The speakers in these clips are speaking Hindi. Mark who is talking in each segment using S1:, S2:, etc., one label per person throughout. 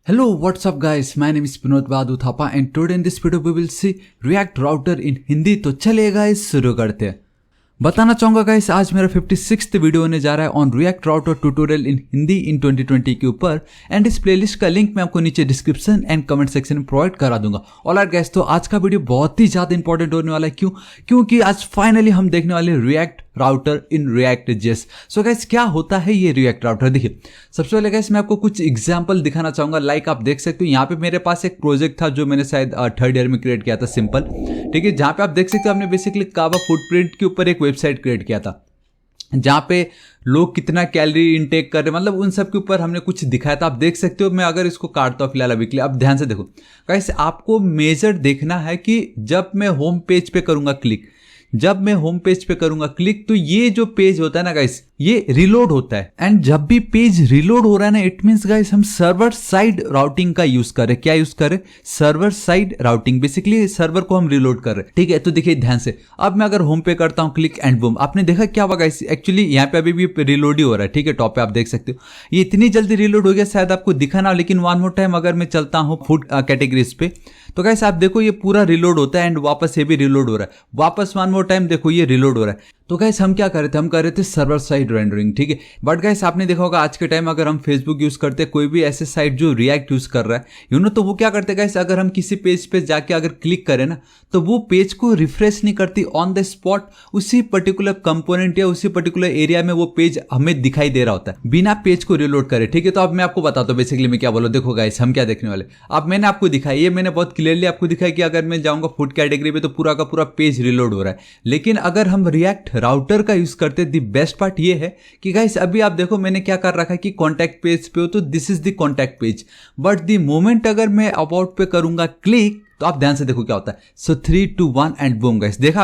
S1: Hello, what's up guys? My name is Vinod Badu Thapa and today in this video we will see React router in Hindi. तो चलिए गाइस शुरू करते हैं। बताना चाहूँगा गाइस आज मेरा 56th वीडियो होने जा रहा है on react router tutorial in Hindi in 2020 के ऊपर एंड इस प्लेलिस्ट का लिंक मैं आपको नीचे डिस्क्रिप्शन एंड कमेंट सेक्शन में प्रोवाइड करा दूंगा। ऑलराइट गाइस, तो आज का वीडियो बहुत ही ज़्यादा इंपॉर्टेंट होने वाला है। क्योंकि आज फाइनली हम देखने वाले react router in React JS. So guys क्या होता है ये रिएक्ट राउटर? देखिए सबसे पहले गाइस मैं आपको कुछ एग्जांपल दिखाना चाहूँगा। लाइक आप देख सकते हो यहाँ पे मेरे पास एक प्रोजेक्ट था जो मैंने शायद थर्ड ईयर में क्रिएट किया था, सिंपल, ठीक है, जहाँ पे आप देख सकते हो हमने बेसिकली कावा फुटप्रिंट के ऊपर एक वेबसाइट क्रिएट किया था जहाँ पे लोग कितना कैलोरी इनटेक कर रहे हैं, मतलब उन सब के ऊपर हमने कुछ दिखाया था। आप देख सकते हो। मैं अगर इसको काटता हूँ फिलहाल अभी के लिए, अब ध्यान से देखो गाइस, आपको मेजर देखना है कि जब मैं होम पेज पे करूँगा क्लिक, जब मैं होम पेज पे करूंगा क्लिक, तो ये जो पेज होता है ना गाइस, ये रिलोड होता है। एंड जब भी पेज रिलोड हो रहा है ना, इट मींस गाइस हम सर्वर साइड राउटिंग का यूज कर रहे हैं। क्या यूज कर रहे हैं? Server side routing. Basically server को हम रिलोड कर रहे हैं, ठीक है। तो देखिए ध्यान से, अब मैं अगर होम पे करता हूं क्लिक एंड बूम, आपने देखा क्या हुआ गाइस? एक्चुअली यहाँ पे अभी भी रिलोड ही हो रहा है, ठीक है। टॉप पे आप देख सकते हो ये इतनी जल्दी रिलोड हो गया, शायद आपको दिखा ना, लेकिन वन मोर टाइम अगर मैं चलता हूँ फूड कैटेगरीज पे तो गाइस आप देखो ये पूरा रिलोड होता है एंड वापस ये भी रिलोड हो रहा है। वापस वन मोर टाइम देखो ये रिलोड हो रहा है। तो गाइस हम क्या कर रहे थे? हम कर रहे थे सर्वर साइड रेंडरिंग, ठीक है। बट गाइस आपने देखा होगा आज के टाइम अगर हम फेसबुक यूज करते हैं, कोई भी ऐसे साइट जो रिएक्ट यूज कर रहा है तो वो क्या करते हैं गाइस, अगर हम किसी पेज पे जाके अगर क्लिक करें ना, तो वो पेज को रिफ्रेश नहीं करती ऑन द स्पॉट, उसी पर्टिकुलर कंपोनेंट या उसी पर्टिकुलर एरिया में वो पेज हमें दिखाई दे रहा होता है बिना पेज को रिलोड करे, ठीक है। तो अब मैं आपको बताता हूँ बेसिकली मैं क्या बोलूँ। देखो गाइस हम क्या देखने वाले, अब मैंने आपको दिखाया, ये मैंने बहुत क्लियरली आपको दिखाया कि अगर मैं जाऊंगा फूड कैटेगरी पे तो पूरा का पूरा पेज रिलोड हो रहा है। लेकिन अगर हम रिएक्ट राउटर का यूज करते, दी बेस्ट पार्ट ये है कि गाइस अभी आप देखो मैंने क्या कर रखा है कि कॉन्टैक्ट पेज पे हो तो this is the contact page, but the moment अगर मैं अबाउट पे करूंगा क्लिक, तो आप ध्यान से देखो क्या होता है। सो 3 2 1 एंड बूम गाइस, देखा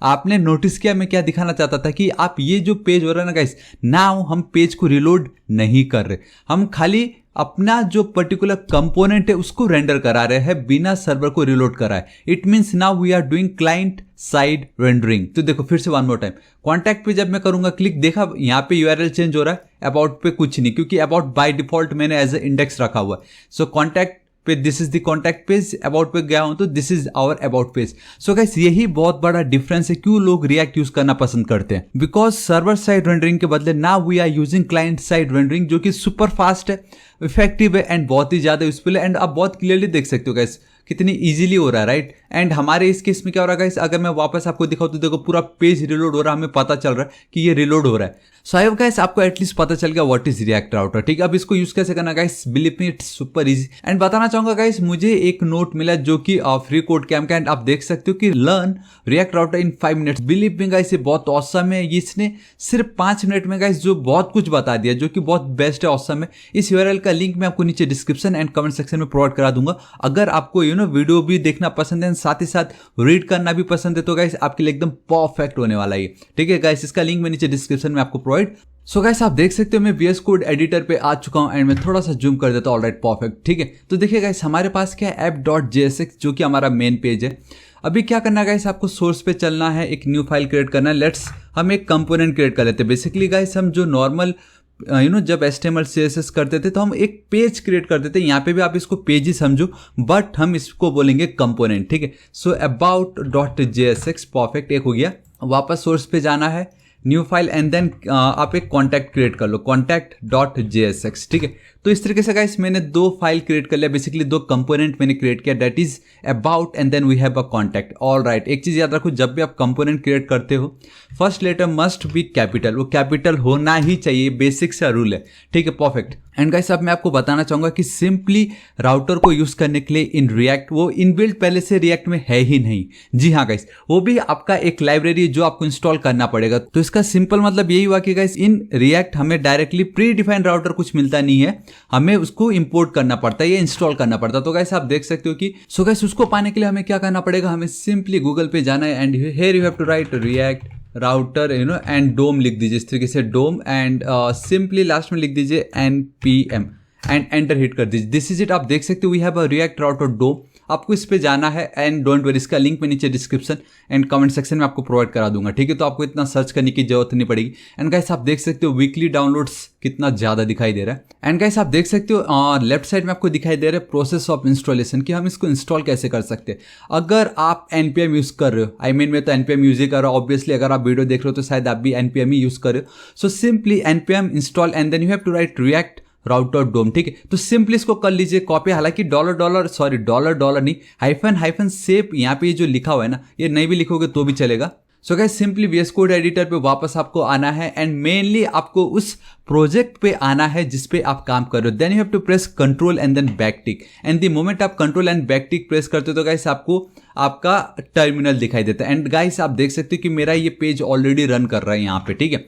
S1: आपने नोटिस किया मैं क्या दिखाना चाहता था कि आप ये जो पेज हो रहा है ना गाइस, नाउ हम पेज को रिलोड नहीं कर रहे, हम खाली अपना जो पर्टिकुलर कंपोनेंट है उसको रेंडर करा रहे हैं बिना सर्वर को रिलोड कराए। It means now we are doing client side rendering. तो देखो फिर से वन मोर टाइम, कॉन्टैक्ट पे जब मैं करूंगा क्लिक, देखा यहाँ पे यूआरएल चेंज हो रहा है, अबाउट पे कुछ नहीं, क्योंकि अबाउट बाय डिफॉल्ट मैंने एज ए इंडेक्स रखा हुआ है। सो कॉन्टैक्ट पे this is the contact page, about पे गया हूं तो this is our about page. So guys यही बहुत बड़ा डिफरेंस है क्यों लोग रिएक्ट यूज करना पसंद करते हैं, बिकॉज सर्वर साइड रेंडरिंग के बदले now we are using client side rendering, जो कि सुपर फास्ट है, इफेक्टिव है एंड बहुत ही ज्यादा यूजफुल है। एंड आप बहुत क्लियरली देख सकते हो गाइस कितनी इजीली हो रहा है, राइट। एंड हमारे इस केस में क्या हो रहा है गाइस, अगर मैं वापस आपको दिखाऊं तो देखो पूरा पेज रिलोड हो रहा है, हमें पता चल रहा है कि ये रिलोड हो रहा है। सो आई होप गाइस आपको एटलीस्ट पता चल गया व्हाट इज रिएक्ट राउटर, ठीक है। अब इसको यूज कैसे करना guys, believe me it's super easy. And बताना चाहूंगा गाइस, मुझे एक नोट मिला जो कि फ्री कोड कैम का, एंड आप देख सकते हो कि लर्न रिएक्ट राउटर इन 5 मिनट्स। बिलीव मी गाइस ये बहुत ऑसम है, इसने सिर्फ 5 मिनट में गाइस जो बहुत कुछ बता दिया, जो कि बहुत बेस्ट है, ऑसम है। इस यूआरएल का लिंक मैं आपको नीचे डिस्क्रिप्शन एंड कमेंट सेक्शन में प्रोवाइड करा दूंगा। अगर आपको वीडियो भी देखना पसंद है, साथ ही साथ रीड करना भी पसंद है, तो गाइस आपके लिए एकदम परफेक्ट होने वाला है, ठीक है गाइस। इसका लिंक मैं नीचे डिस्क्रिप्शन में आपको प्रोवाइड। सो गाइस आप देख सकते हो मैं VS कोड एडिटर पे आ चुका हूं एंड मैं थोड़ा सा जूम कर देता हूं। ऑलराइट परफेक्ट, ठीक है। तो देखिए गाइस हमारे पास क्या है, app.jsx, जो कि हमारा मेन पेज है। अभी क्या करना है गाइस, आपको सोर्स पे चलना है, एक न्यू फाइल क्रिएट करना है। लेट्स हम एक कंपोनेंट क्रिएट कर लेते हैं। बेसिकली गाइस हम जो नॉर्मल जब HTML CSS करते थे तो हम एक पेज क्रिएट करते थे, यहाँ पे भी आप इसको पेज ही समझो, बट हम इसको बोलेंगे कंपोनेंट, ठीक है। सो about.jsx, परफेक्ट, एक हो गया। वापस सोर्स पे जाना है, न्यू फाइल एंड देन आप एक कॉन्टैक्ट क्रिएट कर लो, contact.jsx, ठीक है। तो इस तरीके से गाइस मैंने 2 फाइल क्रिएट कर लिया, बेसिकली 2 कंपोनेंट मैंने क्रिएट किया, that is about and then we have a contact. Alright, एक चीज याद रखो, जब भी आप कंपोनेंट क्रिएट करते हो first letter must be capital, वो कैपिटल होना ही चाहिए, बेसिक सा रूल है, ठीक है, परफेक्ट। एंड गाइस अब मैं आपको बताना चाहूंगा कि सिंपली राउटर को यूज करने के लिए इन रिएक्ट, वो इनबिल्ट पहले से रिएक्ट में है ही नहीं। जी हाँ गाइस, वो भी आपका एक लाइब्रेरी जो आपको इंस्टॉल करना पड़ेगा। तो इसका सिंपल मतलब यही हुआ कि गाइस इन रिएक्ट हमें डायरेक्टली प्री डिफाइंड राउटर कुछ मिलता नहीं है, हमें उसको इंपोर्ट करना पड़ता है या इंस्टॉल करना पड़ता है। तो गाइस आप देख सकते हो कि सो गाइस उसको पाने के लिए हमें क्या करना पड़ेगा, हमें सिंपली गूगल पे जाना है and here you have to write react router and DOM लिख दीजिए, इस तरीके से डोम, एंड सिंपली लास्ट में लिख दीजिए npm एंड एंटर हिट कर दीजिए। This is it. आप देख सकते हो we have a react router dom. आपको इस पे जाना है एंड डोंट वरी, इसका लिंक मैं नीचे डिस्क्रिप्शन एंड कमेंट सेक्शन में आपको प्रोवाइड करा दूंगा, ठीक है। तो आपको इतना सर्च करने की जरूरत नहीं पड़ेगी। एंड गाइस आप देख सकते हो वीकली डाउनलोड्स कितना ज़्यादा दिखाई दे रहा है। एंड गाइस आप देख सकते हो लेफ्ट साइड में आपको दिखाई दे रहा है प्रोसेस ऑफ इंस्टॉलेशन, कि हम इसको इंस्टॉल कैसे कर सकते हैं। अगर आप npm यूज़ कर रहे हो, आई मीन मैं तो npm यूज़ ही कर रहा हूँ ऑब्वियसली, अगर आप वीडियो देख रहे हो तो शायद आप भी npm ही यूज़ कर रहे हो। So simply npm install and then you have to write react router dom, ठीक है। तो सिंपली इसको कर लीजिए कॉपी, हालांकि डॉलर नहीं, हाइफन सेव यहाँ पे जो लिखा हुआ है ना, ये नहीं भी लिखोगे तो भी चलेगा। So guys simply VS code editor पे वापस आपको आना है एंड मेनली आपको उस प्रोजेक्ट पे आना है जिस पे आप काम कर रहे हो। Then you have to press control and then back tick, and the moment आप control and back tick press करते हो तो गाइस आपको आपका टर्मिनल दिखाई देता है। एंड गाइस आप देख सकते हो कि मेरा ये पेज ऑलरेडी रन कर रहा है यहाँ पे, ठीक है।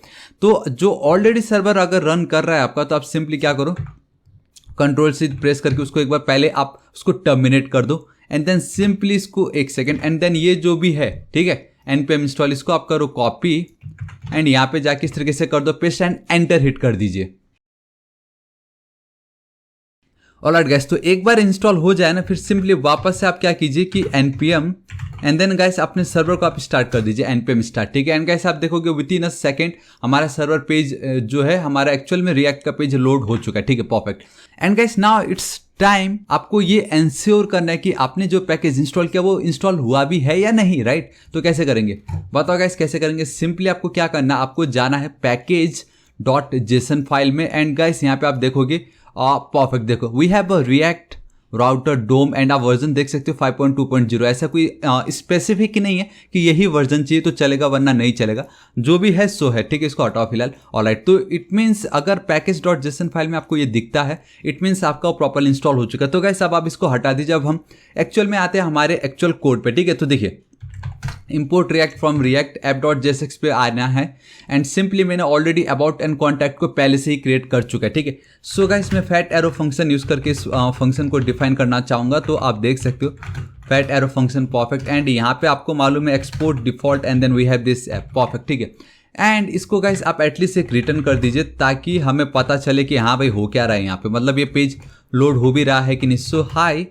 S1: तो जो ऑलरेडी सर्वर अगर रन कर रहा है आपका, तो आप सिंपली क्या करो, कंट्रोल से प्रेस करके उसको एक बार पहले आप उसको टर्मिनेट कर दो एंड देन सिंपली इसको एक सेकेंड एंड देन ये जो भी है, ठीक है, npm इंस्टॉल, इसको आप करो कॉपी एंड यहाँ पे जाके इस तरीके से कर दो पेस्ट एंड एंटर हिट कर दीजिए। ऑलराइट गाइस, तो एक बार इंस्टॉल हो जाए ना, फिर सिंपली वापस से आप क्या कीजिए कि npm एंड देन गाइस अपने सर्वर को आप स्टार्ट कर दीजिए, npm स्टार्ट, ठीक है। एंड गाइस आप देखोगे विद इन अ सेकेंड हमारा सर्वर पेज जो है हमारा एक्चुअल में रिएक्ट का पेज लोड हो चुका है, ठीक है, perfect. And guys now it's time आपको ये एंश्योर करना है कि आपने जो पैकेज इंस्टॉल किया वो इंस्टॉल हुआ भी है या नहीं, राइट। तो कैसे करेंगे बताओ गाइस, कैसे करेंगे। सिंपली आपको क्या करना, आपको जाना है package.json फाइल में एंड गाइस यहाँ पे आप देखोगे परफेक्ट, देखो we have a react router DOM and आप वर्जन देख सकते हो 5.2.0। ऐसा कोई स्पेसिफिक नहीं है कि यही वर्जन चाहिए तो चलेगा वरना नहीं चलेगा, जो भी है सो है, ठीक है। इसको हटाओ फिलहाल। ऑलराइट, तो इट मीन्स अगर पैकेज.json फाइल में आपको ये दिखता है, इट मीन्स आपका प्रॉपर इंस्टॉल हो चुका है। तो गाइस अब आप इसको हटा दीजिए। अब हम एक्चुअल में आते हैं हमारे एक्चुअल कोड पे, ठीक है। तो देखिए इंपोर्ट रिएक्ट फ्रॉम रिएक्ट ऐप.jsx पे आना है एंड सिंपली मैंने ऑलरेडी अबाउट एंड कॉन्टैक्ट को पहले से ही क्रिएट कर चुका है, ठीक है। सो गाइस मैं फैट एरो फंक्शन यूज करके इस फंक्शन को डिफाइन करना चाहूँगा, तो आप देख सकते हो fat arrow function perfect. And यहाँ पे आपको मालूम है export default and then we have this app, perfect, ठीक है। एंड इसको गाइस आप एटलीस्ट एक रिटर्न कर दीजिए ताकि हमें पता चले कि हाँ भाई हो क्या रहा है यहाँ पे, मतलब ये पेज लोड हो भी रहा है कि नहीं। So hi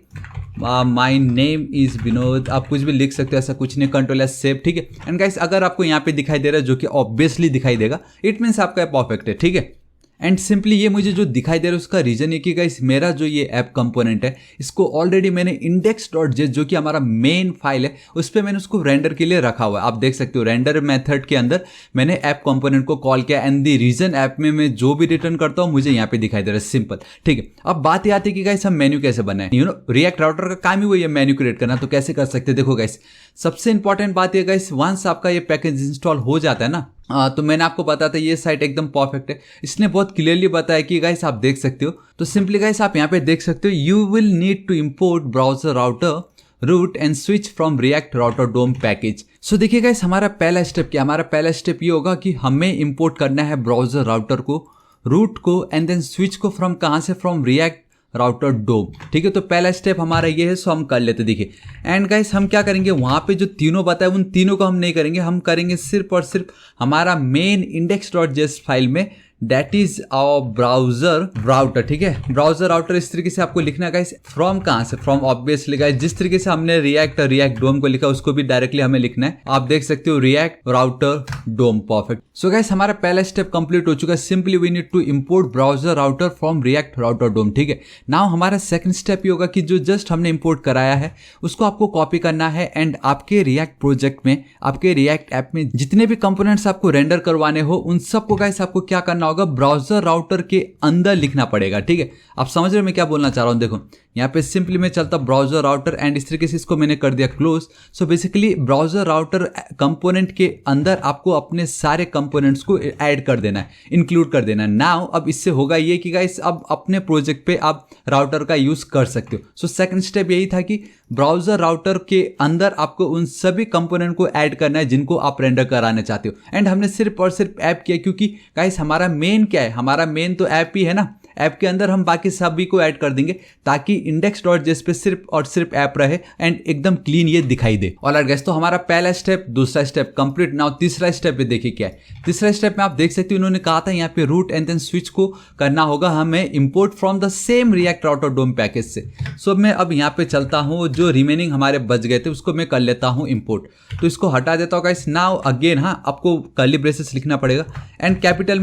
S1: my name is Vinod, आप कुछ भी लिख सकते हो, ऐसा कुछ नहीं, कंट्रोल एस सेव, ठीक है। एंड गाइस अगर आपको यहाँ पे दिखाई दे रहा है, जो कि ऑब्वियसली दिखाई देगा, इट मीन्स आपका परफेक्ट है, ठीक है। एंड सिंपली ये मुझे जो दिखाई दे रहा है उसका रीजन ये कि गाइस मेरा जो ये ऐप कंपोनेंट है इसको ऑलरेडी मैंने index.js जो कि हमारा मेन फाइल है उस पर मैंने उसको रेंडर के लिए रखा हुआ है। आप देख सकते हो रेंडर मेथड के अंदर मैंने ऐप कंपोनेंट को कॉल किया एंड द रीजन ऐप में मैं जो भी रिटर्न करता हूँ मुझे यहाँ पे दिखाई दे रहा है, सिंपल, ठीक है। अब बात ये आती है कि गाइस हम मेन्यू कैसे बनाए, रिएक्ट राउटर का काम ही वही है मेन्यू क्रिएट करना, तो कैसे कर सकते हैं। देखो गाइस सबसे इंपॉर्टेंट बात ये गाइस, वंस आपका ये पैकेज इंस्टॉल हो जाता है ना, तो मैंने आपको बताया था ये साइट एकदम परफेक्ट है, इसने बहुत क्लियरली बताया कि गाइस आप देख सकते हो। तो सिंपली गाइस आप यहाँ पे देख सकते हो you will need to import browser router route and switch from react router dome package. So देखिए गाइस हमारा पहला स्टेप क्या, हमारा पहला स्टेप ये होगा कि हमें इंपोर्ट करना है ब्राउजर राउटर को, रूट को एंड देन स्विच को फ्रॉम कहाँ से, फ्रॉम रिएक्ट राउटर डोम, ठीक है। तो पहला स्टेप हमारा ये है, सो हम कर लेते देखिए। एंड गाइस हम क्या करेंगे, वहाँ पे जो तीनों बताए उन तीनों को हम नहीं करेंगे, हम करेंगे सिर्फ और सिर्फ हमारा मेन index.js फाइल में, that is our browser router, ठीक है। ब्राउजर राउटर इस तरीके से आपको लिखना है गाइस, फ्रॉम कहाँ से, फ्रॉम ऑब्वियसली गाइस जिस तरीके से हमने रिएक्ट डोम को लिखा उसको भी डायरेक्टली हमें लिखना है। आप देख सकते हो react router dom, perfect. So guys हमारा पहला स्टेप कंप्लीट हो चुका है, simply we need to import browser router from react router dom, ठीक है। नाउ हमारा सेकंड स्टेप ये होगा कि जो जस्ट हमने इंपोर्ट कराया है उसको आपको कॉपी करना है एंड आपके रिएक्ट प्रोजेक्ट में, आपके रिएक्ट ऐप में जितने भी कंपोनेंट्स आपको रेंडर करवाने हो उन सबको गाइस आपको क्या करना होगा, ब्राउजर राउटर के अंदर लिखना पड़ेगा, ठीक है। आप समझ रहे हो मैं क्या बोलना चाह रहा हूं, देखो यहाँ पे सिंपली मैं चलता ब्राउजर राउटर एंड इस तरीके से इसको मैंने कर दिया close. So basically browser router component के अंदर आपको अपने सारे कंपोनेंट्स को ऐड कर देना है, इंक्लूड कर देना है। नाउ अब इससे होगा ये कि गाइस अब अपने प्रोजेक्ट पे आप राउटर का यूज कर सकते हो। सो सेकंड स्टेप यही था कि ब्राउजर राउटर के अंदर आपको उन सभी कंपोनेंट को ऐड करना है जिनको आप रेंडर कराना चाहते हो। एंड हमने सिर्फ और सिर्फ ऐप किया क्योंकि गाइस हमारा मेन क्या है, हमारा मेन तो ऐप ही है ना, ऐप के अंदर हम बाकी सभी को ऐड कर देंगे ताकि index.js पे सिर्फ और सिर्फ ऐप रहे एंड एकदम क्लीन ये दिखाई दे। ऑलराइट गाइस, तो हमारा पहला स्टेप, दूसरा स्टेप कंप्लीट। नाउ तीसरा स्टेप पे देखिए क्या है। तीसरा स्टेप में आप देख सकते हो उन्होंने कहा था यहाँ पे रूट एंड देन स्विच को करना होगा हमें import from the same React router dome package से। सो मैं अब यहाँ पे चलता हूँ, जो रिमेनिंग हमारे बच गए थे उसको मैं कर लेता हूँ इंपोर्ट। तो इसको हटा देता हूँ गाइस। नाउ अगेन आपको कर्ली ब्रेसेस लिखना पड़ेगा एंड कैपिटल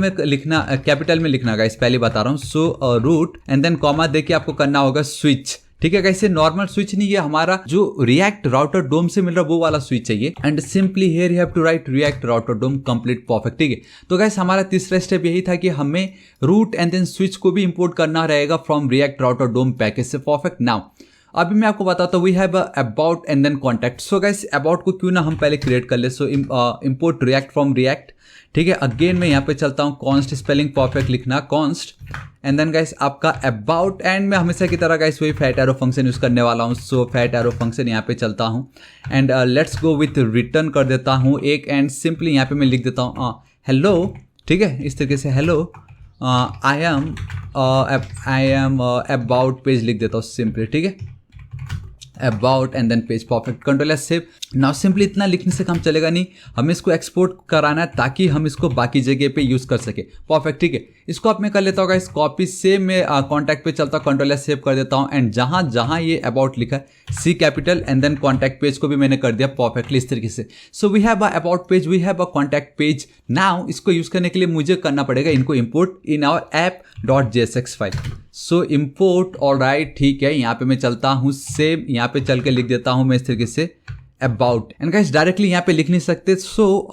S1: में लिखना गाइस, पहले बता रहा हूँ। So route and then comma देके आपको करना होगा स्विच। ठीक है गाइस, ये नॉर्मल स्विच नहीं, ये हमारा जो रिएक्ट राउटर डोम से मिल रहा है वो वाला स्विच चाहिए। And simply here you have to write react router DOM complete perfect. ठीक है, तो गाइस हमारा तीसरा स्टेप यही था कि हमें रूट एंड देन स्विच को भी इंपोर्ट करना रहेगा from react router dome package से। परफेक्ट। नाउ अभी मैं आपको बताता हूँ, we have about and then contact. So guys about को क्यों ना हम पहले क्रिएट कर ले। So import React from React. ठीक है, अगेन मैं यहाँ पे चलता हूँ, कॉन्स्ट स्पेलिंग परफेक्ट लिखना, कॉन्स्ट एंड देन गाइस आपका अबाउट। एंड मैं हमेशा की तरह गाइस वही फैट एरो फंक्शन यूज करने वाला हूँ। सो फैट एरो फंक्शन यहाँ पे चलता हूँ and let's go with return कर देता हूँ एक, एंड सिंपली यहाँ पे मैं लिख देता हूँ हेलो। ठीक है, इस तरीके से hello I am about page लिख देता हूँ सिंपली। ठीक है, about and then page. Perfect. Control S save. Now simply इतना लिखने से काम चलेगा नहीं, हमें इसको एक्सपोर्ट कराना है ताकि हम इसको बाकी जगह पे यूज कर सके। परफेक्ट। ठीक है, इसको आप मैं कर लेता हूँ गाइस कॉपी से, मैं कॉन्टैक्ट पे चलता हूँ, कंट्रोल एस सेव कर देता हूँ एंड जहाँ जहाँ ये अबाउट लिखा है C capital and then contact page को भी मैंने कर दिया परफेक्टली इस तरीके से। So we have a about page, we have a contact page. Now इसको यूज करने के लिए मुझे करना पड़ेगा इनको import in our app.jsx file. So import. Alright, ठीक है, यहाँ पे मैं चलता हूँ सेव, यहाँ पे चल के लिख देता हूँ मैं इस तरीके say about. And guys directly यहाँ पे लिख नहीं सकते, सो ./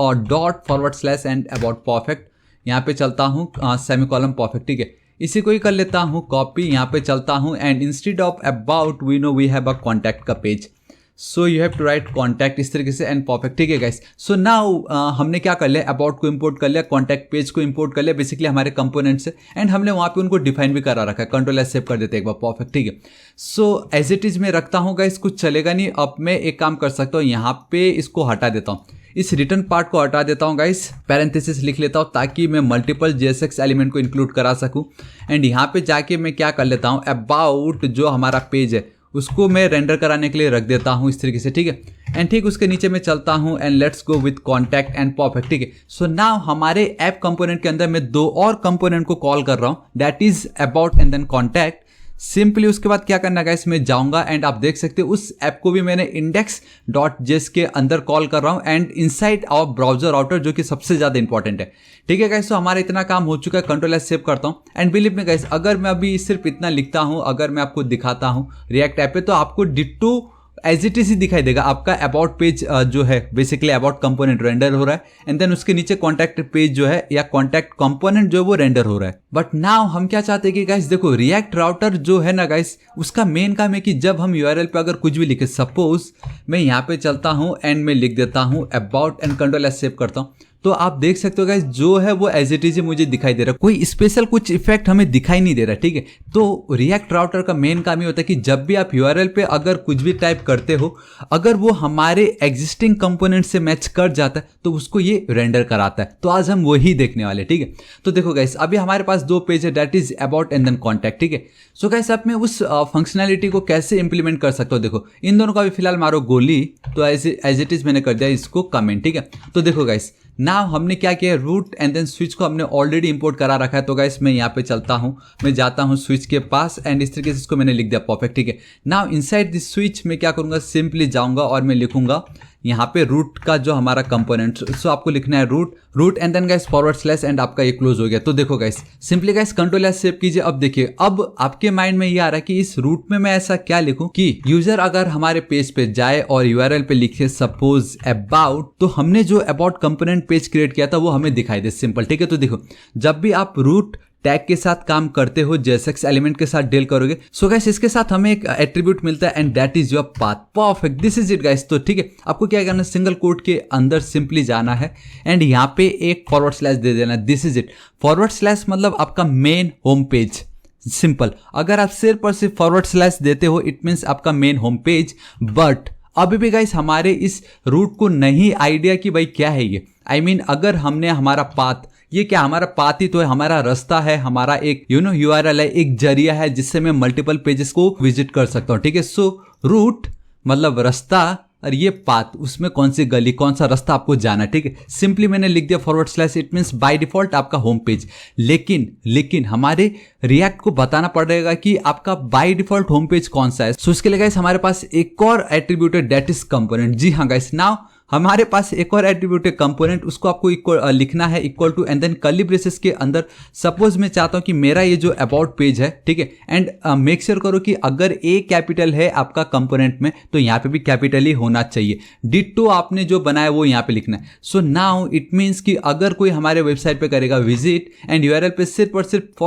S1: एंड अबाउट। परफेक्ट। यहाँ पे चलता हूँ सेमीकोलन। परफेक्ट। ठीक है, इसी को ही कर लेता हूँ कॉपी, यहाँ पे चलता हूँ and instead of about we know we have a contact का page. So you have to write contact इस तरीके से एंड परफेक्ट। ठीक है गाइस, सो नाउ हमने क्या कर लिया, अबाउट को इंपोर्ट कर लिया, कॉन्टैक्ट पेज को इंपोर्ट कर लिया बेसिकली हमारे कंपोनेंट से, एंड हमने वहाँ पे उनको डिफाइन भी करा रखा है। कंट्रोल एस सेव कर देते हैं एक बार। परफेक्ट। ठीक है, सो एज इट इज मैं रखता हूँ गाइस, कुछ चलेगा नहीं। अब मैं एक काम कर सकता हूँ, यहाँ पे इसको हटा देता हूँ, इस रिटर्न पार्ट को हटा देता हूँ गाइस, पैरेंथेसिस लिख लेता हूँ ताकि मैं मल्टीपल JSX एलिमेंट को इंक्लूड करा सकूँ। एंड यहाँ पे जाके मैं क्या कर लेता हूँ, अबाउट जो हमारा पेज है उसको मैं रेंडर कराने के लिए रख देता हूँ इस तरीके से। ठीक है, एंड ठीक उसके नीचे मैं चलता हूँ and let's go with contact and perfect. ठीक है, सो नाउ हमारे ऐप कंपोनेंट के अंदर मैं दो और कंपोनेंट को कॉल कर रहा हूँ, that is about and then contact. Simply उसके बाद क्या करना गाइस, मैं जाऊंगा एंड आप देख सकते हो उस ऐप को भी मैंने index.js के अंदर कॉल कर रहा हूं and inside our browser router, जो कि सबसे ज्यादा इंपॉर्टेंट है। ठीक है गाइस, तो हमारा इतना काम हो चुका है। कंट्रोल एस सेव करता हूं एंड बिलीव में गाइस, अगर मैं अभी सिर्फ इतना लिखता हूं, अगर मैं आपको दिखाता हूं रिएक्ट ऐप पे, तो आपको डिट्टो एज इट इज ही दिखाई देगा। आपका अबाउट पेज जो है बेसिकली अबाउट कंपोनेंट रेंडर हो रहा है एंड देन उसके नीचे कॉन्टैक्ट पेज जो है या कॉन्टैक्ट कंपोनेंट जो है वो रेंडर हो रहा है। बट नाउ हम क्या चाहते हैं कि गाइस देखो, रिएक्ट राउटर जो है ना गाइस, उसका मेन काम है कि जब हम यूआरएल पे अगर कुछ भी लिखे, सपोज मैं यहाँ पे चलता हूँ एंड मैं लिख देता हूँ about and control S save करता हूँ, तो आप देख सकते हो गाइस जो है वो एज इट इज मुझे दिखाई दे रहा है, कोई स्पेशल कुछ इफेक्ट हमें दिखाई नहीं दे रहा। ठीक है, तो रिएक्ट राउटर का मेन काम ये होता है कि जब भी आप यूआरएल पे अगर कुछ भी टाइप करते हो, अगर वो हमारे एग्जिस्टिंग कंपोनेंट से मैच कर जाता है तो उसको ये रेंडर कराता है। तो आज हम वही देखने वाले। ठीक है, तो देखो गाइस अभी हमारे पास दो पेज है, that is about and then contact. ठीक है, सो गाइस अब मैं उस फंक्शनैलिटी को कैसे इंप्लीमेंट कर सकता हूँ, देखो इन दोनों का भी फिलहाल मारो गोली, तो एज इट इज मैंने कर दिया इसको कमेंट। ठीक है, तो देखो गाइस नाउ हमने क्या किया, रूट एंड देन स्विच को हमने ऑलरेडी इंपोर्ट करा रखा है। तो गाइस मैं यहाँ पे चलता हूँ, मैं जाता हूँ स्विच के पास एंड इस तरीके से इसको मैंने लिख दिया परफेक्ट। ठीक है, नाउ इनसाइड दिस स्विच मैं क्या करूँगा, सिंपली जाऊँगा और मैं लिखूंगा यहाँ पे रूट का जो हमारा कंपोनेंट, सो आपको लिखना है route and then guys forward slash and आपका ये क्लोज हो गया। तो देखो guys simply guys control S save कीजिए। अब देखिए, अब आपके माइंड में ये आ रहा है कि इस रूट में मैं ऐसा क्या लिखूं कि यूजर अगर हमारे पेज पे जाए और यूआरएल पे लिखे सपोज अबाउट, तो हमने जो अबाउट कंपोनेंट पेज क्रिएट किया था वो हमें दिखाई दे सिंपल। ठीक है, तो देखो जब भी आप रूट टैग के साथ काम करते हो, JSX एलिमेंट के साथ डील करोगे, सो गाइस इसके साथ हमें एक एट्रीब्यूट मिलता है and that is your path. Perfect, this is it guys. तो ठीक है, आपको क्या करना है, सिंगल कोट के अंदर सिंपली जाना है एंड यहाँ पे एक फॉरवर्ड स्लैश दे देना। This is it. Forward slash मतलब आपका मेन होम पेज। सिंपल, अगर आप सिर्फ और सिर्फ फॉरवर्ड स्लैश देते हो इट मीन्स आपका मेन होम पेज। बट अभी भी गाइस हमारे इस रूट को नहीं आइडिया कि भाई क्या है ये, I mean, अगर हमने हमारा पाथ ये क्या हमारा पाथ ही तो है, हमारा रास्ता है, हमारा एक यूआरएल है, एक जरिया है जिससे मैं मल्टीपल पेजेस को विजिट कर सकता हूँ। ठीक है, सो रूट मतलब रास्ता और ये पाथ, उसमें कौन सी गली कौन सा रास्ता आपको जाना है। ठीक है, सिंपली मैंने लिख दिया /, इट मीन्स बाय डिफॉल्ट आपका होम पेज। लेकिन हमारे रिएक्ट को बताना पड़ेगा कि आपका बाय डिफॉल्ट होम पेज कौन सा है। सो इसके लिए गाइस हमारे पास एक और एट्रीब्यूट है, दैट इज कंपोनेंट। जी हाँ गाइस, नाउ हमारे पास एक और एट्रीब्यूट है कंपोनेंट, उसको आपको लिखना है equal to and then curly braces के अंदर सपोज मैं चाहता हूं कि मेरा ये जो अबाउट पेज है, ठीक है, एंड मेक श्योर करो कि अगर ए कैपिटल है आपका कंपोनेंट में तो यहाँ पे भी कैपिटल ही होना चाहिए। डिट्टो आपने जो बनाया वो यहाँ पे लिखना है। सो नाउ इट मीन्स कि अगर कोई हमारे वेबसाइट पे करेगा विजिट एंड यूआरएल पे सिर्फ और सिर्फ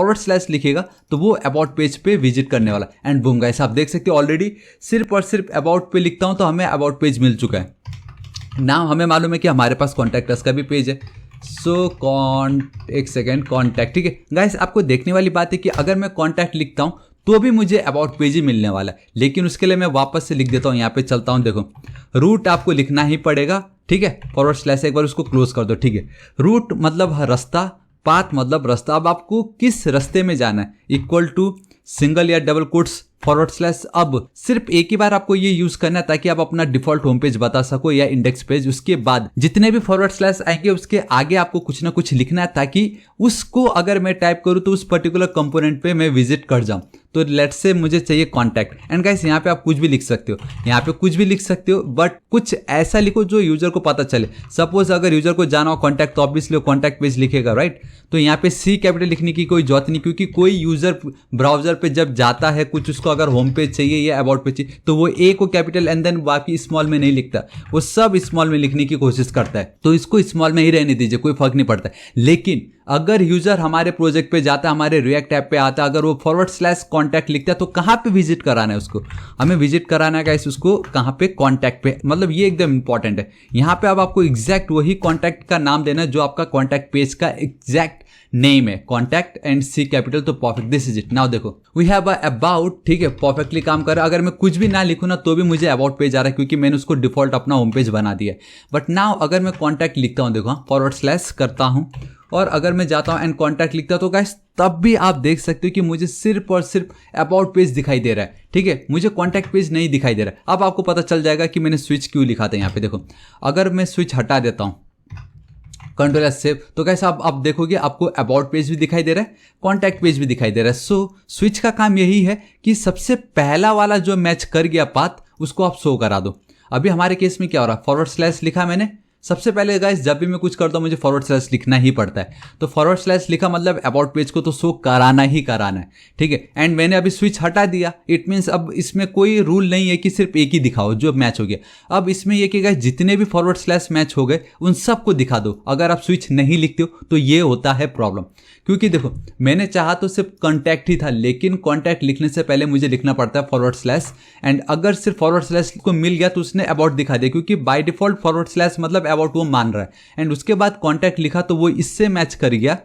S1: / लिखेगा तो वो अबाउट पेज पे विजिट करने वाला। एंड बूम गाइस, आप देख सकते हो ऑलरेडी सिर्फ और सिर्फ अबाउट पे लिखता हूं तो हमें अबाउट पेज मिल चुका है। नाउ हमें मालूम है कि हमारे पास कॉन्टैक्ट अस का भी पेज है। सो एक सेकेंड, कॉन्टैक्ट। ठीक है गाइस, आपको देखने वाली बात है कि अगर मैं कॉन्टैक्ट लिखता हूं तो भी मुझे अबाउट पेज ही मिलने वाला है, लेकिन उसके लिए मैं वापस से लिख देता हूं। यहाँ पे चलता हूं, देखो रूट आपको लिखना ही पड़ेगा। ठीक है, /, एक बार उसको क्लोज कर दो। ठीक है, रूट मतलब रास्ता, पाथ मतलब रास्ता। अब आपको किस रास्ते में जाना है, इक्वल टू सिंगल या डबल कोट्स /। अब सिर्फ एक ही बार आपको ये यूज करना है ताकि आप अपना डिफॉल्ट होम पेज बता सको या इंडेक्स पेज। उसके बाद जितने भी / आएंगे उसके आगे आपको कुछ ना कुछ लिखना है ताकि उसको अगर मैं टाइप करूं तो उस पर्टिकुलर कंपोनेंट पे मैं विजिट कर जाऊं। तो लेट्स से मुझे चाहिए कॉन्टैक्ट एंड गाइस यहाँ पे आप कुछ भी लिख सकते हो, यहाँ पे कुछ भी लिख सकते हो, बट कुछ ऐसा लिखो जो यूजर को पता चले। सपोज अगर यूजर को जाना हो कॉन्टैक्ट तो ऑब्वियसली कॉन्टैक्ट पेज लिखेगा, राइट। तो यहाँ पे C कैपिटल लिखने की कोई जरूरत नहीं, क्योंकि कोई यूजर ब्राउजर पे जब जाता है कुछ, उसको अगर होम पेज चाहिए या अबाउट पेज चाहिए तो वो A को कैपिटल एंड देन बाकी स्मॉल में नहीं लिखता, वो सब स्मॉल में लिखने की कोशिश करता है। तो इसको स्मॉल में ही रहने दीजिए, कोई फर्क नहीं पड़ता। लेकिन अगर यूजर हमारे प्रोजेक्ट पे जाता है, हमारे रिएक्ट ऐप पे आता है, अगर वो / कॉन्टैक्ट लिखता है तो कहाँ पे विजिट कराना है उसको, हमें विजिट कराना है गाइस उसको कहाँ पे, कॉन्टैक्ट पे। मतलब ये एकदम इंपॉर्टेंट है। यहाँ पे अब आपको एग्जैक्ट वही कॉन्टैक्ट का नाम देना है जो आपका कॉन्टैक्ट पेज का एग्जैक्ट नेम है, कॉन्टैक्ट एंड C कैपिटल। तो perfect, this is it. Now देखो वी हैव अबाउट, ठीक है, परफेक्टली काम कर रहा है। अगर मैं कुछ भी ना लिखूँ ना तो भी मुझे अबाउट पेज आ रहा है क्योंकि मैंने उसको डिफॉल्ट अपना होम पेज बना दिया है। बट नाउ अगर मैं कॉन्टैक्ट लिखता हूँ, देखो / करता हूँ और अगर मैं जाता हूँ एंड कॉन्टैक्ट लिखता हूँ तो गाइस तब भी आप देख सकते हो कि मुझे सिर्फ और सिर्फ अबाउट पेज दिखाई दे रहा है। ठीक है, मुझे कॉन्टैक्ट पेज नहीं दिखाई दे रहा है। अब आपको पता चल जाएगा कि मैंने स्विच क्यों लिखा था। यहाँ पे देखो, अगर मैं स्विच हटा देता हूँ कंट्रोल सेव तो कैसे आप देखोगे आपको अबाउट पेज भी दिखाई दे रहा है, कॉन्टैक्ट पेज भी दिखाई दे रहा है। सो स्विच का काम यही है कि सबसे पहला वाला जो मैच कर गया पाथ उसको आप शो करा दो। अभी हमारे केस में क्या हो रहा है, / लिखा मैंने। सबसे पहले गाइस जब भी मैं कुछ करता हूं मुझे / लिखना ही पड़ता है। तो / लिखा मतलब अबाउट पेज को तो शो कराना ही कराना है। ठीक है, एंड मैंने अभी स्विच हटा दिया, इट मीन्स अब इसमें कोई रूल नहीं है कि सिर्फ एक ही दिखाओ जो मैच हो गया। अब इसमें यह कि गाइस जितने भी / मैच हो गए उन सबको दिखा दो। अगर आप स्विच नहीं लिखते हो तो ये होता है प्रॉब्लम, क्योंकि देखो मैंने चाहा तो सिर्फ कॉन्टैक्ट ही था, लेकिन कॉन्टैक्ट लिखने से पहले मुझे लिखना पड़ता है / एंड अगर सिर्फ / को मिल गया तो उसने अबाउट दिखा दिया, क्योंकि बाय डिफॉल्ट / मतलब अबाउट वो मान रहा है। एंड उसके बाद कॉन्टैक्ट लिखा तो वो इससे मैच कर गया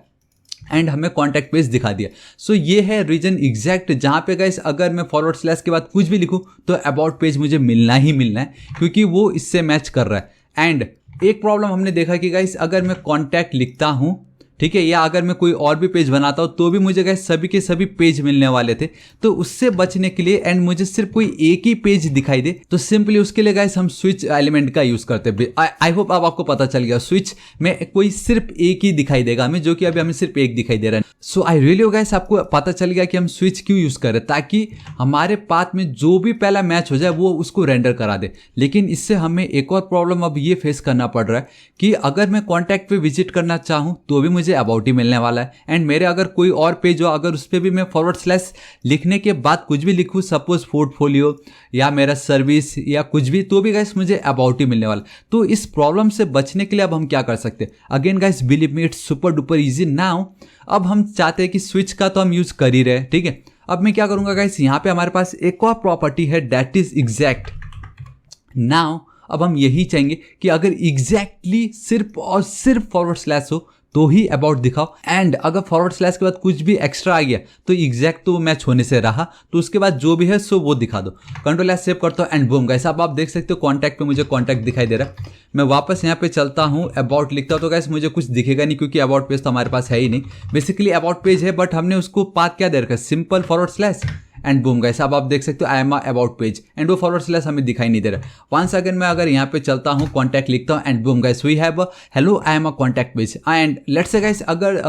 S1: एंड हमें कॉन्टैक्ट पेज दिखा दिया। सो ये है रीजन एग्जैक्ट जहां पे गाइस अगर मैं / के बाद कुछ भी लिखूं तो अबाउट पेज मुझे मिलना ही मिलना है, क्योंकि वो इससे मैच कर रहा है। एंड एक प्रॉब्लम हमने देखा कि गाइस अगर मैं कॉन्टैक्ट लिखता हूं, ठीक है, या अगर मैं कोई और भी पेज बनाता हूं तो भी मुझे गाइस सभी के सभी पेज मिलने वाले थे। तो उससे बचने के लिए एंड मुझे सिर्फ कोई एक ही पेज दिखाई दे तो सिंपली उसके लिए गाइस हम स्विच एलिमेंट का यूज करते हैं। आई होप अब आपको पता चल गया, स्विच में कोई सिर्फ एक ही दिखाई देगा हमें, जो कि अभी हमें सिर्फ एक दिखाई दे रहा है। सो आई रियली गाइस आपको पता चल गया कि हम स्विच क्यों यूज कर रहे हैं, ताकि हमारे पाथ में जो भी पहला मैच हो जाए वो उसको रेंडर करा दे। लेकिन इससे हमें एक और प्रॉब्लम अब ये फेस करना पड़ रहा है कि अगर मैं कॉन्टैक्ट पे विजिट करना चाहूँ तो भी मुझे अबाउट ही मिलने वाला है। एंड मेरे अगर कोई और पेज हो, अगर उस पर भी मैं / लिखने के बाद कुछ भी लिखूँ, सपोज पोर्टफोलियो या मेरा सर्विस या कुछ भी, तो भी गाइस मुझे अबाउट ही मिलने वाला। तो इस प्रॉब्लम से बचने के लिए अब हम क्या कर सकते हैं, again guys believe me it's super duper easy now. अब हम चाहते हैं कि स्विच का तो हम यूज कर ही रहे, ठीक है। अब मैं क्या करूंगा गाइस, यहाँ पे हमारे पास एक और प्रॉपर्टी है दैट इज एग्जैक्ट। नाउ अब हम यही चाहेंगे कि अगर एग्जैक्टली सिर्फ और सिर्फ / हो तो ही अबाउट दिखाओ। एंड अगर फॉरवर्ड स्लैश के बाद कुछ भी एक्स्ट्रा आ गया तो एग्जैक्ट तो मैच होने से रहा, तो उसके बाद जो भी है सो वो दिखा दो। कंट्रोल एस सेव करता हूँ एंड बूम गाइस, अब आप देख सकते हो कॉन्टैक्ट पे मुझे कॉन्टैक्ट दिखाई दे रहा है। मैं वापस यहाँ पे चलता हूँ, अबाउट लिखता हूँ तो गाइस मुझे कुछ दिखेगा नहीं, क्योंकि अबाउट पेज तो हमारे पास है ही नहीं। बेसिकली अबाउट पेज है बट हमने उसको पाथ क्या दे रखा है, simple forward slash and boom guys. अब आप देख सकते हो आई एम अबाउट पेज एंड वो फॉरवर्ड स्लैश हमें दिखाई नहीं दे रहा। वंस अगेन मैं अगर यहाँ पे चलता हूँ, कॉन्टैक्ट लिखता हूँ and boom guys we have hello I am a contact page. And let's say guys अगर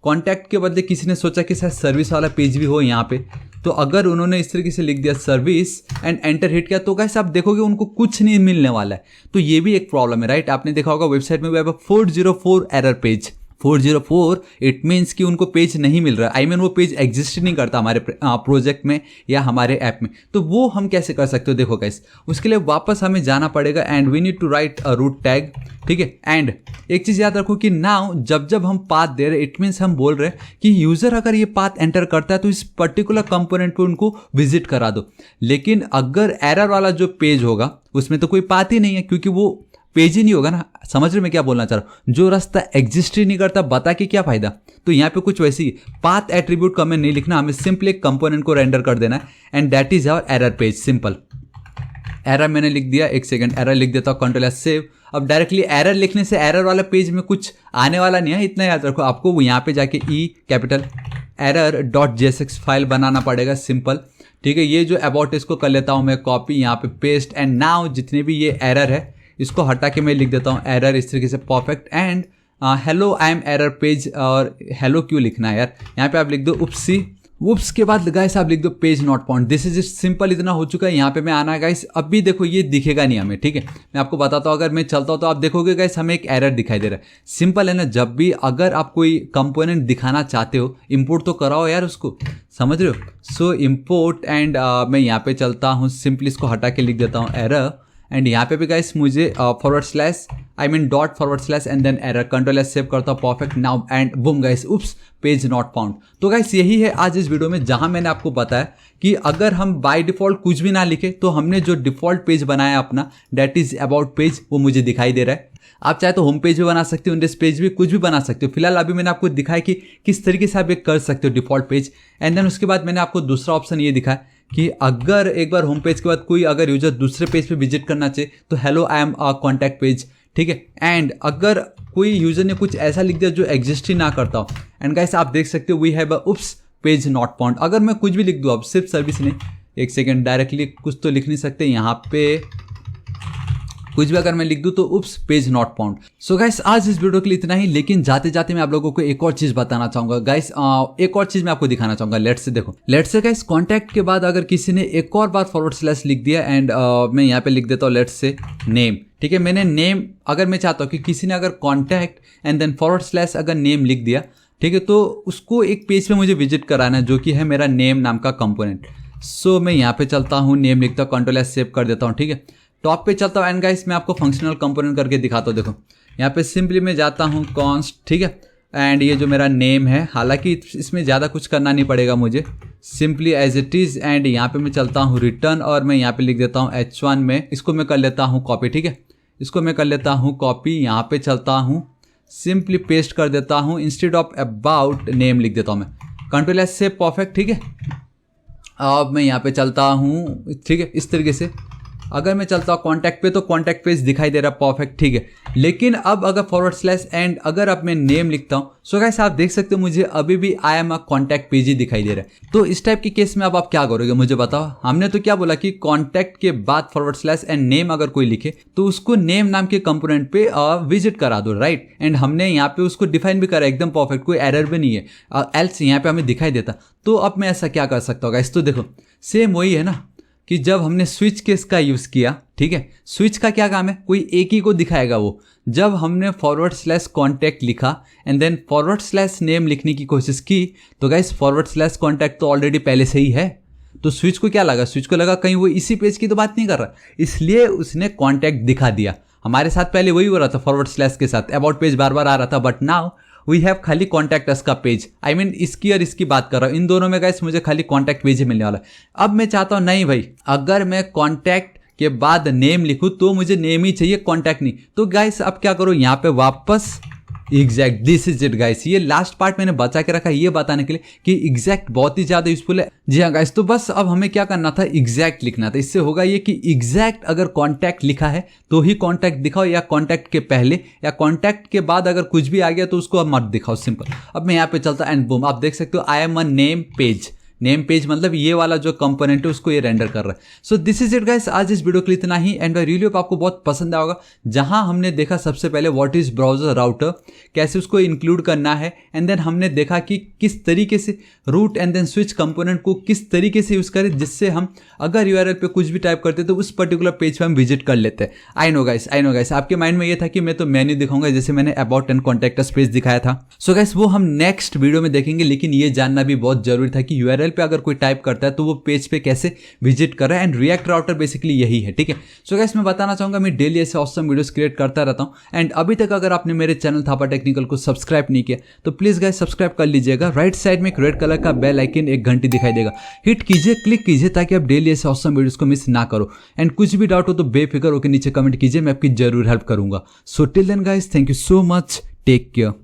S1: कॉन्टैक्ट के बदले किसी ने सोचा कि शायद सर्विस वाला पेज भी हो यहाँ पे, तो अगर उन्होंने इस तरीके से लिख दिया सर्विस एंड एंटर हिट किया तो गाइस आप देखोगे उनको कुछ नहीं मिलने वाला है। तो ये भी एक प्रॉब्लम है, राइट। आपने देखा होगा वेबसाइट में we have 404 error page. 404 it means कि उनको पेज नहीं मिल रहा, आई मीन वो पेज एग्जिस्ट नहीं करता हमारे प्रोजेक्ट में या हमारे ऐप में। तो वो हम कैसे कर सकते हो, देखो गाइस उसके लिए वापस हमें जाना पड़ेगा and we need to write a route tag, ठीक है। एंड एक चीज याद रखो कि नाउ जब हम पाथ दे रहे इट मीन्स हम बोल रहे हैं कि यूजर अगर ये पाथ एंटर करता है तो इस पर्टिकुलर कंपोनेंट पे उनको विजिट करा दो। लेकिन अगर एरर वाला जो पेज होगा उसमें तो कोई पाथ ही नहीं है, क्योंकि वो पेज ही नहीं होगा ना। समझ रहे मैं क्या बोलना चाह रहा हूँ, जो रास्ता एग्जिस्ट ही नहीं करता बता के क्या फायदा। तो यहाँ पे कुछ वैसी पाथ एट्रीब्यूट का हमें नहीं लिखना, हमें सिंपली एक कंपोनेंट को रेंडर कर देना है and that is our error page. Simple error मैंने लिख दिया, एक सेकंड एरर लिख देता हूँ, कंट्रोल एस सेव। अब डायरेक्टली एरर लिखने से एरर वाला पेज में कुछ आने वाला नहीं है, इतना याद रखो। आपको यहाँ पे जाके E capital error dot JSX file बनाना पड़ेगा, सिंपल, ठीक है। ये जो अबाउट इसको कर लेता हूँ मैं कॉपी, यहाँ पे पेस्ट एंड नाउ जितने भी ये एरर है इसको हटा के मैं लिख देता हूँ एरर इस तरीके से, perfect. And hello I M error page, और हेलो क्यों लिखना है यार, यहाँ पे आप लिख दो उपसी, उप्स के बाद गाइस आप लिख दो page not found. This is simple, इतना हो चुका है। यहाँ पे मैं आना है गाइस, अभी देखो ये दिखेगा नहीं हमें, ठीक है। मैं आपको बताता हूँ, अगर मैं चलता हूँ तो आप देखोगे गाइस हमें एक एरर दिखाई दे रहा है। सिंपल है ना, जब भी अगर आप कोई कंपोनेंट दिखाना चाहते हो इंपोर्ट तो कराओ यार उसको, समझ रहे हो। सो इंपोर्ट एंड मैं यहाँ पे चलता हूँ, सिंपली इसको हटा के लिख देता हूँ एरर। एंड यहाँ पे भी गाइस मुझे forward slash I mean dot forward slash and then error, control S save करता हूँ, perfect. Now and boom guys oops page not found. तो गाइस यही है आज इस वीडियो में, जहां मैंने आपको बताया कि अगर हम बाय डिफॉल्ट कुछ भी ना लिखे तो हमने जो डिफॉल्ट पेज बनाया अपना दैट इज अबाउट पेज, वो मुझे दिखाई दे रहा है। आप चाहे तो होम पेज भी बना सकते हो, इंडेक्स पेज भी, कुछ भी बना सकते हो। फिलहाल अभी मैंने आपको दिखाया कि किस तरीके से आप ये कर सकते हो डिफॉल्ट पेज। एंड देन उसके बाद मैंने आपको दूसरा ऑप्शन ये दिखाया कि अगर एक बार होम पेज के बाद कोई अगर यूजर दूसरे पेज पे विजिट करना चाहिए तो hello I am a contact page, ठीक है। एंड अगर कोई यूजर ने कुछ ऐसा लिख दिया जो एग्जिस्ट ही ना करता हो, एंड गाइस आप देख सकते हो we have a oops page not found. अगर मैं कुछ भी लिख दूँ, अब सिर्फ सर्विस नहीं, एक सेकेंड, डायरेक्टली कुछ तो लिख नहीं सकते, यहाँ पे कुछ भी अगर मैं लिख दूं तो oops page not found. So guys आज इस वीडियो के लिए इतना ही, लेकिन जाते जाते मैं आप लोगों को एक और चीज बताना चाहूंगा गाइस। एक और चीज मैं आपको दिखाना चाहूंगा। लेट्स से देखो, लेट्स से गाइस कॉन्टैक्ट के बाद अगर किसी ने एक और बार फॉरवर्ड स्लैश लिख दिया एंड मैं यहाँ पे लिख देता हूँ लेट्स से नेम, ठीक है। मैंने नेम, अगर मैं चाहता हूँ कि किसी ने अगर contact and then forward slash अगर नेम लिख दिया, ठीक है, तो उसको एक पेज पे मुझे विजिट कराना है जो कि है मेरा नेम नाम का कंपोनेंट। सो मैं यहाँ पे चलता हूँ, नेम लिखता हूँ, कंट्रोल एस सेव कर देता हूँ, ठीक है। टॉप पे चलता हूँ एंड गाइस मैं आपको फंक्शनल कंपोनेंट करके दिखाता हूँ। देखो यहाँ पे सिंपली मैं जाता हूँ कॉन्स्ट, ठीक है। एंड ये जो मेरा नेम है, हालांकि इसमें ज़्यादा कुछ करना नहीं पड़ेगा मुझे, simply as it is. And यहाँ पे मैं चलता हूँ रिटर्न और मैं यहाँ पे लिख देता हूँ H1 में, इसको मैं कर लेता हूँ कॉपी, ठीक है। इसको मैं कर लेता हूँ कॉपी, यहाँ पे चलता हूँ, सिंपली पेस्ट कर देता हूँ, इंस्टेड ऑफ अबाउट नेम लिख देता हूँ मैं, कंट्रोल एस से, परफेक्ट, ठीक है। अब मैं यहाँ पे चलता हूँ, ठीक है, इस तरीके से। अगर मैं चलता हूँ कॉन्टैक्ट पे तो कॉन्टैक्ट पेज दिखाई दे रहा है, परफेक्ट, ठीक है। लेकिन अब अगर फॉरवर्ड स्लैश एंड अगर अब मैं नेम लिखता हूँ, सो गाइस आप देख सकते हो मुझे अभी भी I am a contact page ही दिखाई दे रहा है। तो इस टाइप के केस में अब आप क्या करोगे मुझे बताओ। हमने तो क्या बोला कि कॉन्टैक्ट के बाद फॉरवर्ड स्लैश एंड नेम अगर कोई लिखे तो उसको नेम नाम के कंपोनेंट पे विजिट करा दो, राइट। एंड हमने यहाँ पे उसको डिफाइन भी करा, एकदम परफेक्ट, कोई एरर भी नहीं है, एल्स यहाँ पे हमें दिखाई देता। तो अब मैं ऐसा क्या कर सकता हूँ गाइस, तो देखो सेम वही है ना कि जब हमने स्विच केस का यूज़ किया, ठीक है। स्विच का क्या काम है, कोई एक ही को दिखाएगा वो। जब हमने फॉरवर्ड स्लैश कॉन्टैक्ट लिखा and then forward slash name लिखने की कोशिश की तो गाइस फॉरवर्ड स्लैश कॉन्टैक्ट तो ऑलरेडी पहले से ही है। तो स्विच को क्या लगा, स्विच को लगा कहीं वो इसी पेज की तो बात नहीं कर रहा, इसलिए उसने कॉन्टैक्ट दिखा दिया। हमारे साथ पहले वही हो रहा था, फॉरवर्ड स्लैश के साथ अबाउट पेज बार बार आ रहा था, बट नाउ वी हैव खाली कॉन्टैक्ट अस का पेज। आई मीन इसकी और इसकी बात कर रहा हूँ, इन दोनों में गाइस मुझे खाली कॉन्टैक्ट पेज ही मिलने वाला है। अब मैं चाहता हूँ नहीं भाई, अगर मैं कॉन्टैक्ट के बाद नेम लिखूँ तो मुझे नेम ही चाहिए, कॉन्टैक्ट नहीं। तो गाइस अब क्या करो, यहाँ पे वापस exact, this is it guys. ये लास्ट पार्ट मैंने बचा के रखा ये बताने के लिए कि एग्जैक्ट बहुत ही ज्यादा यूजफुल है। जी हाँ गाइस, तो बस अब हमें क्या करना था, एग्जैक्ट लिखना था। इससे होगा ये कि एग्जैक्ट अगर कॉन्टैक्ट लिखा है तो ही कॉन्टैक्ट दिखाओ, या कॉन्टैक्ट के पहले या कॉन्टैक्ट के बाद अगर कुछ भी आ गया तो उसको अब मत दिखाओ, सिंपल। अब मैं यहाँ पे चलता एंड बूम, आप देख सकते हो आई am a name page. Name page मतलब ये वाला जो कंपोनेंट है उसको ये रेंडर कर रहा है। So this is it guys, आज इस वीडियो के लिए इतना ही। एंड आई रियली होप आपको बहुत पसंद आया होगा, जहां हमने देखा सबसे पहले व्हाट इज ब्राउजर राउटर, कैसे उसको इंक्लूड करना है, एंड देन हमने देखा कि किस तरीके से route and then switch component को किस तरीके से यूज करें जिससे हम अगर यूआरएल पे कुछ भी टाइप करते तो उस पर्टिकुलर पेज पे हम विजिट कर लेते हैं। आई नो गाइस आपके माइंड में ये था कि मैं तो मेन्यू दिखाऊंगा जैसे मैंने about and contact us page दिखाया था। सो गाइस वो हम नेक्स्ट वीडियो में देखेंगे, लेकिन ये जानना भी बहुत जरूरी था कि यूआरएल पे अगर कोई टाइप करता है तो वो पेज पे कैसे विजिट कर रहा है। एंड रिएक्ट राउटर बेसिकली यही है, ठीक है। सो गाइस मैं बताना चाहूंगा मैं डेली ऐसे ऑसम वीडियोस क्रिएट करता रहता हूं। एंड अभी तक अगर आपने मेरे चैनल थापा टेक्निकल को सब्सक्राइब नहीं किया तो प्लीज गाइस सब्सक्राइब कर लीजिएगा। राइट साइड में एक रेड कलर का बेल आइकन, एक घंटी दिखाई देगा, हिट कीजिए, क्लिक कीजिए ताकि आप डेली ऐसे ऑसम वीडियोस को मिस ना करो। एंड कुछ भी डाउट हो तो बेफिक्र होकर नीचे कमेंट कीजिए, मैं आपकी जरूर हेल्प करूंगा। So till then guys, thank you so much, take care.